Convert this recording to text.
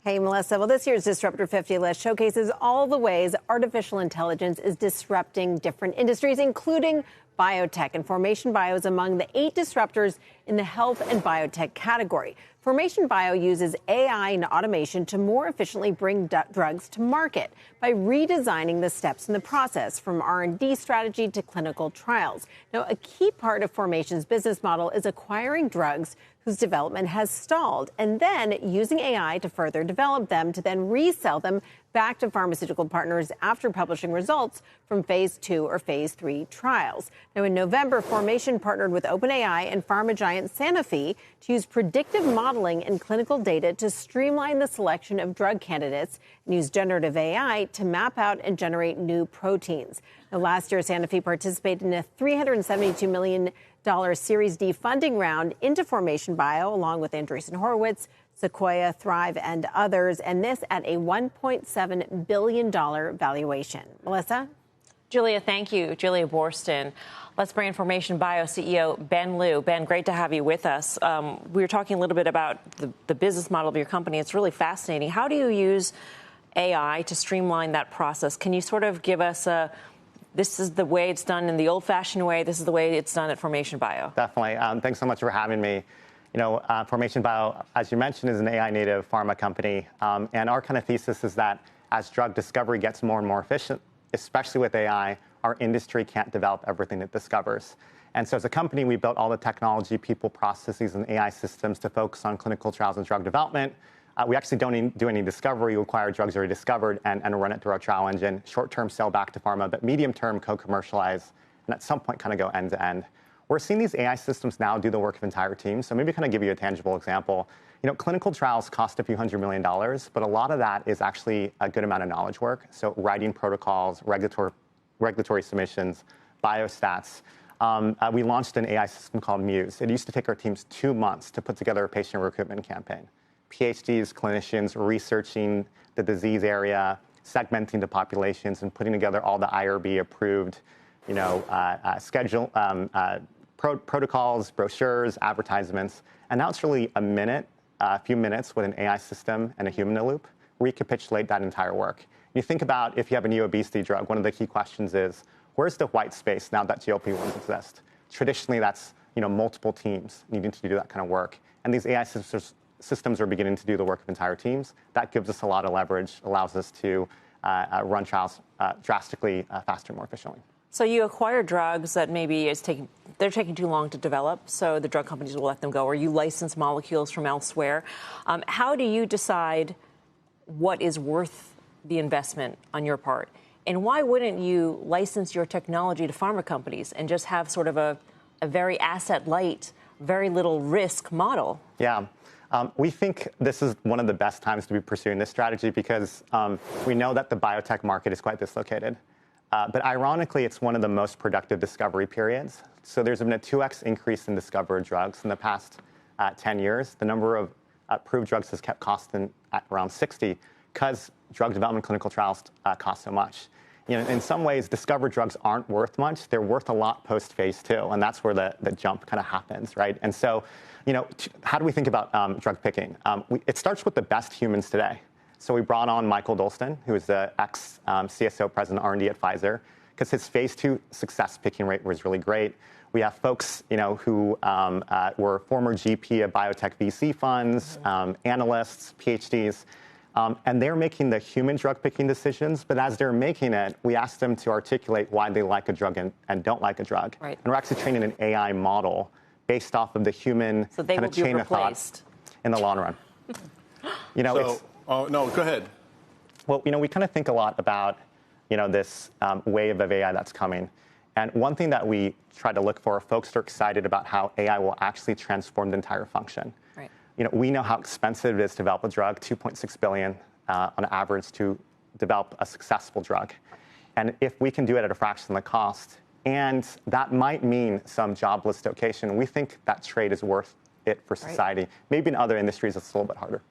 Hey, Melissa. Well, this year's Disruptor 50 list showcases all the ways artificial intelligence is disrupting different industries, including biotech. And Formation Bio is among the 8 disruptors in the health and biotech category. Formation Bio uses AI and automation to more efficiently bring drugs to market by redesigning the steps in the process, from R&D strategy to clinical trials. Now, a key part of Formation's business model is acquiring drugs whose development has stalled and then using AI to further develop them to then resell them back to pharmaceutical partners after publishing results from phase 2 or phase 3 trials. Now, in November, Formation partnered with OpenAI and pharma giant Sanofi to use predictive modeling and clinical data to streamline the selection of drug candidates and use generative AI to map out and generate new proteins. Now, last year, Sanofi participated in a $372 million Series D funding round into Formation Bio, along with Andreessen Horowitz, Sequoia, Thrive, and others, and this at a $1.7 billion valuation. Melissa? Julia, thank you. Julia Borston. Let's bring in Formation Bio CEO Ben Liu. Ben, great to have you with us. We were talking a little bit about the business model of your company. It's really fascinating. How do you use AI to streamline that process? Can you sort of give us this is the way it's done in the old-fashioned way, this is the way it's done at Formation Bio? Definitely. Thanks so much for having me. You know, Formation Bio, as you mentioned, is an AI-native pharma company. And our kind of thesis is that as drug discovery gets more and more efficient, especially with AI, our industry can't develop everything it discovers. And so as a company, we built all the technology, people, processes, and AI systems to focus on clinical trials and drug development. We actually don't do any discovery. We acquire drugs already discovered and run it through our trial engine. Short-term, sell back to pharma, but medium-term, co-commercialize, and at some point kind of go end-to-end. We're seeing these AI systems now do the work of entire teams. So maybe kind of give you a tangible example. You know, clinical trials cost a few $100 million, but a lot of that is actually a good amount of knowledge work. So writing protocols, regulatory submissions, biostats. We launched an AI system called Muse. It used to take our teams 2 months to put together a patient recruitment campaign. PhDs, clinicians, researching the disease area, segmenting the populations, and putting together all the IRB-approved, protocols, brochures, advertisements. And now it's really a few minutes with an AI system and a human in the loop, recapitulate that entire work. You think about if you have a new obesity drug, one of the key questions is, where's the white space now that GLP-1s exist? Traditionally, that's multiple teams needing to do that kind of work. And these AI systems are beginning to do the work of entire teams. That gives us a lot of leverage, allows us to run trials drastically faster and more efficiently. So you acquire drugs that maybe they're taking too long to develop, so the drug companies will let them go, or you license molecules from elsewhere. How do you decide what is worth the investment on your part? And why wouldn't you license your technology to pharma companies and just have sort of a very asset-light, very little risk model? Yeah. We think this is one of the best times to be pursuing this strategy because we know that the biotech market is quite dislocated. But ironically, it's one of the most productive discovery periods. So there's been a 2x increase in discovered drugs in the past 10 years. The number of approved drugs has kept costing at around 60 because drug development clinical trials cost so much. In some ways, discovered drugs aren't worth much. They're worth a lot post-phase 2, and that's where the jump kind of happens, right? And so, how do we think about drug picking? It starts with the best humans today. So we brought on Michael Dolston, who is the ex-CSO president R&D at Pfizer, because his phase 2 success picking rate was really great. We have folks, who were former GP of biotech VC funds, analysts, PhDs, and they're making the human drug picking decisions. But as they're making it, we ask them to articulate why they like a drug and don't like a drug. Right. And we're actually training an AI model based off of the human kind of chain of thought in the long run. No, go ahead. Well, we kind of think a lot about, this wave of AI that's coming. And one thing that we try to look for, folks are excited about how AI will actually transform the entire function. Right. We know how expensive it is to develop a drug, $2.6 billion on average to develop a successful drug. And if we can do it at a fraction of the cost, and that might mean some job dislocation, we think that trade is worth it for society. Right. Maybe in other industries, it's a little bit harder.